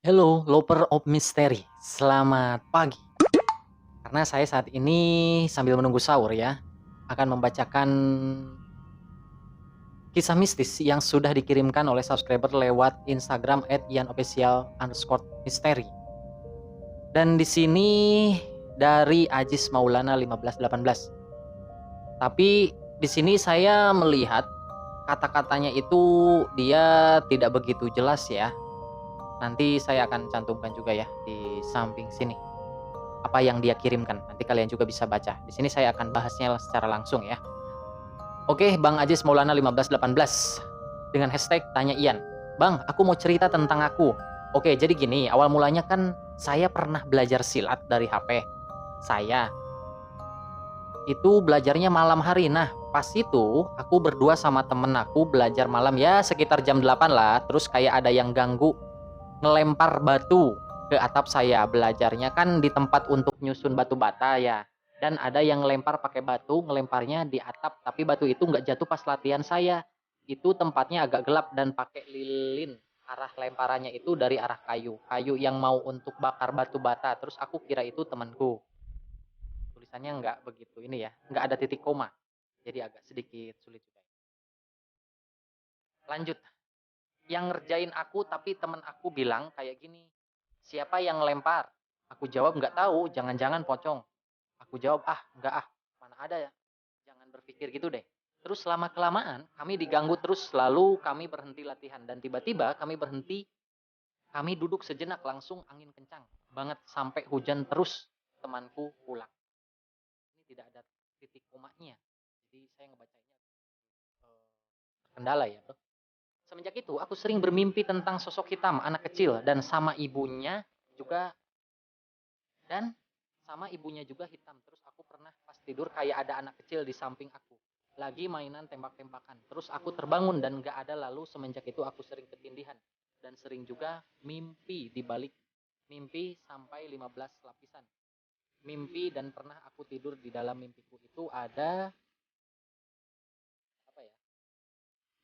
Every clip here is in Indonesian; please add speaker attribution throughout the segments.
Speaker 1: Hello, lover of mystery. Selamat pagi. Karena saya saat ini sambil menunggu sahur ya, akan membacakan kisah mistis yang sudah dikirimkan oleh subscriber lewat Instagram @ianofficial_mystery. Dan di sini dari Ajis Maulana 1518. Tapi di sini saya melihat kata-katanya itu dia tidak begitu jelas ya. Nanti saya akan cantumkan juga ya di samping sini. Apa yang dia kirimkan. Nanti kalian juga bisa baca. Di sini saya akan bahasnya secara langsung ya. Oke, Bang Ajis Maulana 1518 dengan hashtag tanya Ian. Bang, aku mau cerita tentang aku. Oke, jadi gini, awal mulanya kan saya pernah belajar silat dari HP. Saya itu belajarnya malam hari. Nah, pas itu aku berdua sama temen aku belajar malam ya sekitar jam 8 lah. Terus kayak ada yang ganggu ngelempar batu ke atap saya. Belajarnya kan di tempat untuk nyusun batu bata ya. Dan ada yang ngelempar pakai batu, ngelemparnya di atap, tapi batu itu nggak jatuh pas latihan saya. Itu tempatnya agak gelap dan pakai lilin. Arah lemparannya itu dari arah kayu. Kayu yang mau untuk bakar batu bata. Terus aku kira itu temanku. Tulisannya nggak begitu ini ya. Nggak ada titik koma. Jadi agak sedikit sulit juga. Lanjut. Yang ngerjain aku tapi temen aku bilang kayak gini, siapa yang ngelempar? Aku jawab nggak tahu, jangan-jangan pocong. Aku jawab nggak mana ada ya, jangan berpikir gitu deh. Terus lama kelamaan kami diganggu terus, lalu kami berhenti latihan dan tiba-tiba kami berhenti, kami duduk sejenak langsung angin kencang banget sampai hujan terus temanku pulang. Ini tidak ada titik komanya, jadi saya ngebacanya terkendala ya bro. Semenjak itu aku sering bermimpi tentang sosok hitam anak kecil dan sama ibunya juga dan sama ibunya juga hitam. Terus aku pernah pas tidur kayak ada anak kecil di samping aku. Lagi mainan tembak-tembakan. Terus aku terbangun dan gak ada, lalu semenjak itu aku sering ketindihan. Dan sering juga mimpi di balik mimpi sampai 15 lapisan. Mimpi dan pernah aku tidur di dalam mimpiku itu ada apa ya?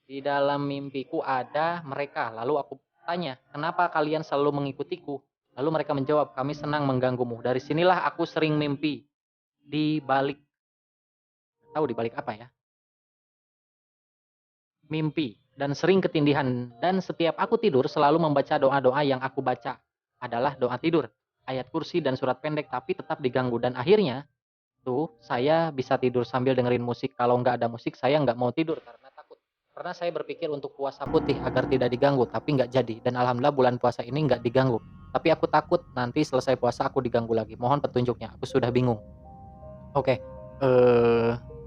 Speaker 1: Di dalam mimpiku ada mereka. Lalu aku tanya, kenapa kalian selalu mengikutiku? Lalu mereka menjawab, kami senang mengganggumu. Dari sinilah aku sering mimpi. Di balik, tahu di balik apa ya? Mimpi. Dan sering ketindihan. Dan setiap aku tidur selalu membaca doa-doa yang aku baca. Adalah doa tidur. Ayat kursi dan surat pendek, tapi tetap diganggu. Dan akhirnya, tuh saya bisa tidur sambil dengerin musik. Kalau nggak ada musik, saya nggak mau tidur karena takut. Pernah saya berpikir untuk puasa putih agar tidak diganggu, tapi nggak jadi. Dan alhamdulillah bulan puasa ini nggak diganggu. Tapi aku takut nanti selesai puasa aku diganggu lagi. Mohon petunjuknya, aku sudah bingung. Oke,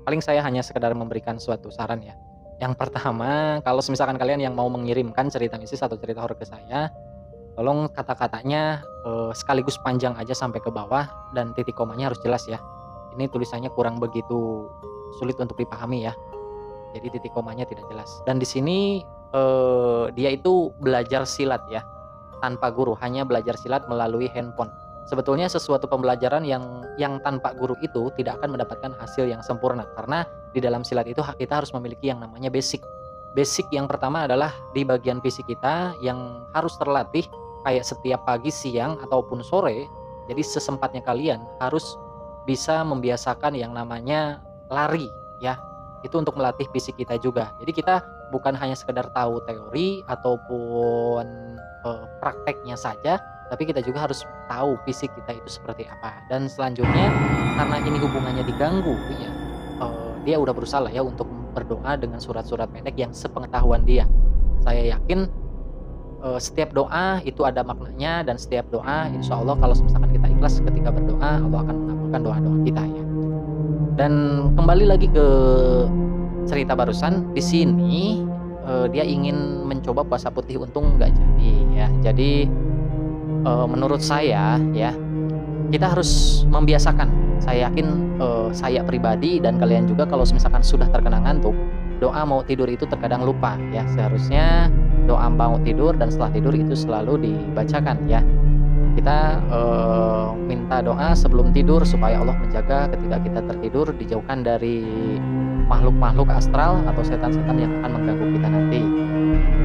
Speaker 1: paling saya hanya sekedar memberikan suatu saran ya. Yang pertama, kalau misalkan kalian yang mau mengirimkan cerita mistis atau cerita horor ke saya, tolong kata-katanya sekaligus panjang aja sampai ke bawah dan titik komanya harus jelas ya. Ini tulisannya kurang begitu sulit untuk dipahami ya. Jadi titik komanya tidak jelas. Dan di sini dia itu belajar silat ya, tanpa guru, hanya belajar silat melalui handphone. Sebetulnya sesuatu pembelajaran yang tanpa guru itu tidak akan mendapatkan hasil yang sempurna karena di dalam silat itu kita harus memiliki yang namanya basic. Basic yang pertama adalah di bagian fisik kita yang harus terlatih kayak setiap pagi, siang ataupun sore. Jadi sesempatnya kalian harus bisa membiasakan yang namanya lari ya. Itu untuk melatih fisik kita juga. Jadi kita bukan hanya sekedar tahu teori ataupun prakteknya saja, tapi kita juga harus tahu fisik kita itu seperti apa. Dan selanjutnya karena ini hubungannya diganggu ya, dia udah berusaha ya untuk berdoa dengan surat-surat pendek yang sepengetahuan dia. Saya yakin setiap doa itu ada maknanya dan setiap doa insya Allah kalau misalkan kita ikhlas ketika berdoa, Allah akan mengabulkan doa-doa kita ya. Dan kembali lagi ke cerita barusan, di sini dia ingin mencoba puasa putih, untung nggak jadi ya. Jadi menurut saya ya, kita harus membiasakan. Saya yakin saya pribadi dan kalian juga kalau misalkan sudah terkena ngantuk, doa mau tidur itu terkadang lupa ya. Seharusnya doa mau tidur dan setelah tidur itu selalu dibacakan ya. Kita minta doa sebelum tidur supaya Allah menjaga ketika kita tertidur, dijauhkan dari makhluk-makhluk astral atau setan-setan yang akan mengganggu kita nanti.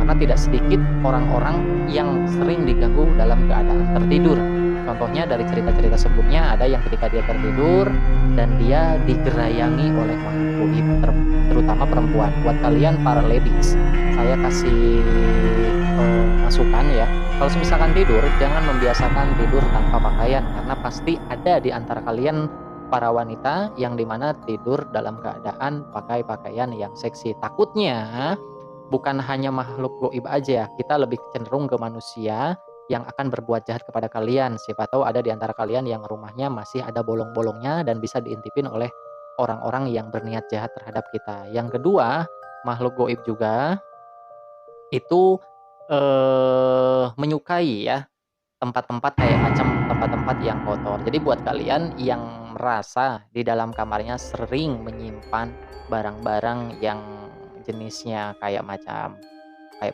Speaker 1: karena tidak sedikit orang-orang yang sering diganggu dalam keadaan tertidur. Contohnya dari cerita-cerita sebelumnya ada yang ketika dia tertidur dan dia digerayangi oleh makhluk goib, terutama perempuan. Buat kalian para ladies, saya kasih masukan ya. Kalau misalkan tidur, jangan membiasakan tidur tanpa pakaian karena pasti ada di antara kalian para wanita yang dimana tidur dalam keadaan pakai pakaian yang seksi. Takutnya bukan hanya makhluk goib aja, kita lebih cenderung ke manusia yang akan berbuat jahat kepada kalian. Siapa tahu ada di antara kalian yang rumahnya masih ada bolong-bolongnya dan bisa diintipin oleh orang-orang yang berniat jahat terhadap kita. Yang kedua, makhluk goib juga itu menyukai ya tempat-tempat kayak macam tempat-tempat yang kotor. Jadi buat kalian yang merasa di dalam kamarnya sering menyimpan barang-barang yang jenisnya kayak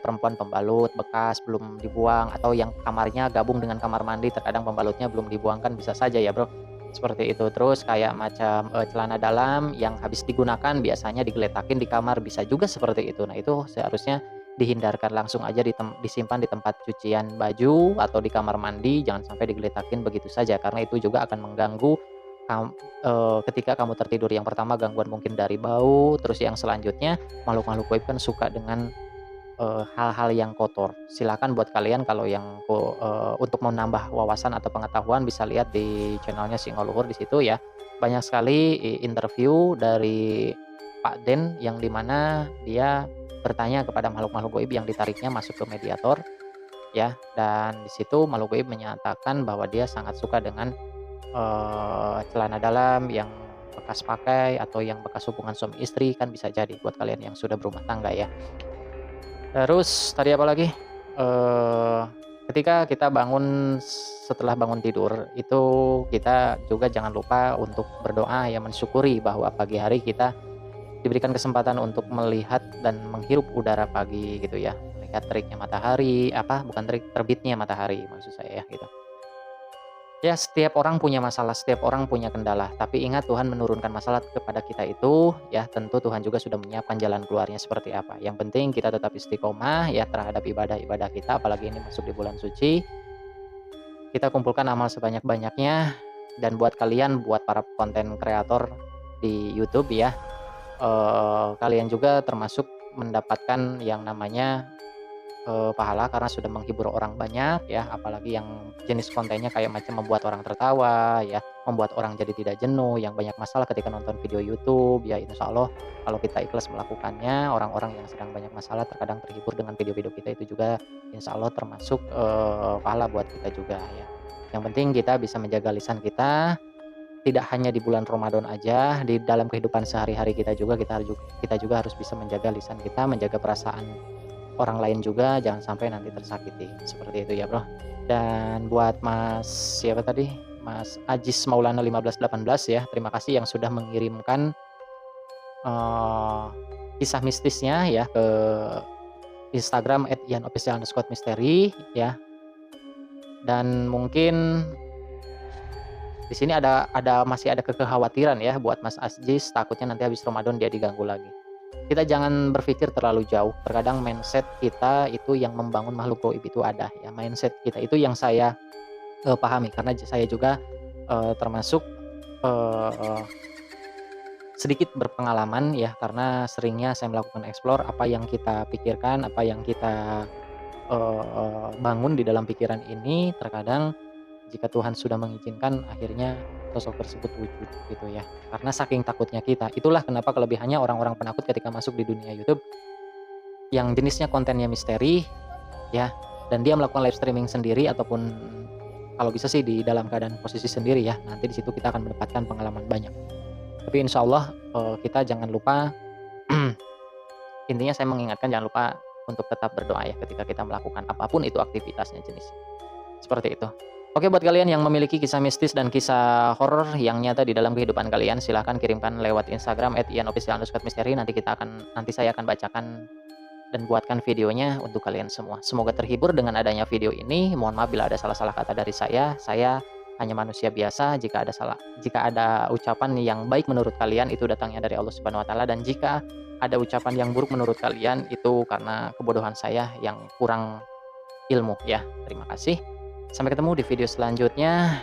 Speaker 1: perempuan pembalut bekas belum dibuang atau yang kamarnya gabung dengan kamar mandi terkadang pembalutnya belum dibuang kan bisa saja ya bro seperti itu. Terus kayak macam celana dalam yang habis digunakan biasanya digeletakin di kamar bisa juga seperti itu. Nah itu seharusnya dihindarkan, langsung aja disimpan di tempat cucian baju atau di kamar mandi, jangan sampai digeletakin begitu saja karena itu juga akan mengganggu ketika kamu tertidur. Yang pertama gangguan mungkin dari bau, terus yang selanjutnya makhluk-makhluk goib kan suka dengan hal-hal yang kotor. Silakan buat kalian kalau yang untuk menambah wawasan atau pengetahuan bisa lihat di channelnya Singo Luhur di situ ya. Banyak sekali interview dari Pak Den yang dimana dia bertanya kepada makhluk-makhluk goib yang ditariknya masuk ke mediator ya, dan di situ makhluk goib menyatakan bahwa dia sangat suka dengan celana dalam yang bekas pakai atau yang bekas hubungan suami istri, kan bisa jadi buat kalian yang sudah berumah tangga ya. Terus tadi apa lagi? Ketika kita bangun, setelah bangun tidur itu kita juga jangan lupa untuk berdoa ya, mensyukuri bahwa pagi hari kita diberikan kesempatan untuk melihat dan menghirup udara pagi gitu ya, melihat teriknya matahari, bukan terik, terbitnya matahari maksud saya ya gitu. Ya setiap orang punya masalah, setiap orang punya kendala, tapi ingat Tuhan menurunkan masalah kepada kita itu ya tentu Tuhan juga sudah menyiapkan jalan keluarnya seperti apa. Yang penting kita tetap istiqomah ya terhadap ibadah-ibadah kita, apalagi ini masuk di bulan suci. Kita kumpulkan amal sebanyak-banyaknya, dan buat kalian, buat para konten kreator di YouTube ya, kalian juga termasuk mendapatkan yang namanya pahala karena sudah menghibur orang banyak ya, apalagi yang jenis kontennya kayak macam membuat orang tertawa ya, membuat orang jadi tidak jenuh, yang banyak masalah ketika nonton video YouTube ya. Insya Allah kalau kita ikhlas melakukannya, orang-orang yang sedang banyak masalah terkadang terhibur dengan video-video kita, itu juga insya Allah termasuk pahala buat kita juga ya. Yang penting kita bisa menjaga lisan kita, tidak hanya di bulan Ramadan aja, di dalam kehidupan sehari-hari kita juga harus bisa menjaga lisan kita, menjaga perasaan orang lain juga, jangan sampai nanti tersakiti. Seperti itu ya bro. Dan buat Mas siapa tadi? Mas Ajis Maulana 1518 ya, terima kasih yang sudah mengirimkan kisah mistisnya ya ke Instagram @ianofficial_misteri ya. Dan mungkin di sini masih ada kekhawatiran ya buat Mas Ajis, takutnya nanti habis Ramadan dia diganggu lagi. Kita jangan berpikir terlalu jauh. Terkadang mindset kita itu yang membangun makhluk goib itu ada ya. Mindset kita itu yang saya pahami karena saya juga termasuk sedikit berpengalaman ya, karena seringnya saya melakukan explore apa yang kita pikirkan, apa yang kita bangun di dalam pikiran ini. Terkadang jika Tuhan sudah mengizinkan, akhirnya sosok tersebut wujud gitu ya. Karena saking takutnya kita, itulah kenapa kelebihannya orang-orang penakut ketika masuk di dunia YouTube yang jenisnya kontennya misteri ya, dan dia melakukan live streaming sendiri ataupun kalau bisa sih di dalam keadaan posisi sendiri ya. Nanti di situ kita akan mendapatkan pengalaman banyak. Tapi insya Allah kita jangan lupa intinya saya mengingatkan jangan lupa untuk tetap berdoa ya ketika kita melakukan apapun itu aktivitasnya jenisnya. Seperti itu. Oke, buat kalian yang memiliki kisah mistis dan kisah horor yang nyata di dalam kehidupan kalian, silahkan kirimkan lewat Instagram @ianofficial_misteri. Nanti saya akan bacakan dan buatkan videonya untuk kalian semua. Semoga terhibur dengan adanya video ini. Mohon maaf bila ada salah-salah kata dari saya. Saya hanya manusia biasa. Jika ada ucapan yang baik menurut kalian, itu datangnya dari Allah Subhanahu wa taala, dan jika ada ucapan yang buruk menurut kalian, itu karena kebodohan saya yang kurang ilmu ya. Terima kasih. Sampai ketemu di video selanjutnya.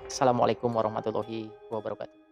Speaker 1: Assalamualaikum warahmatullahi wabarakatuh.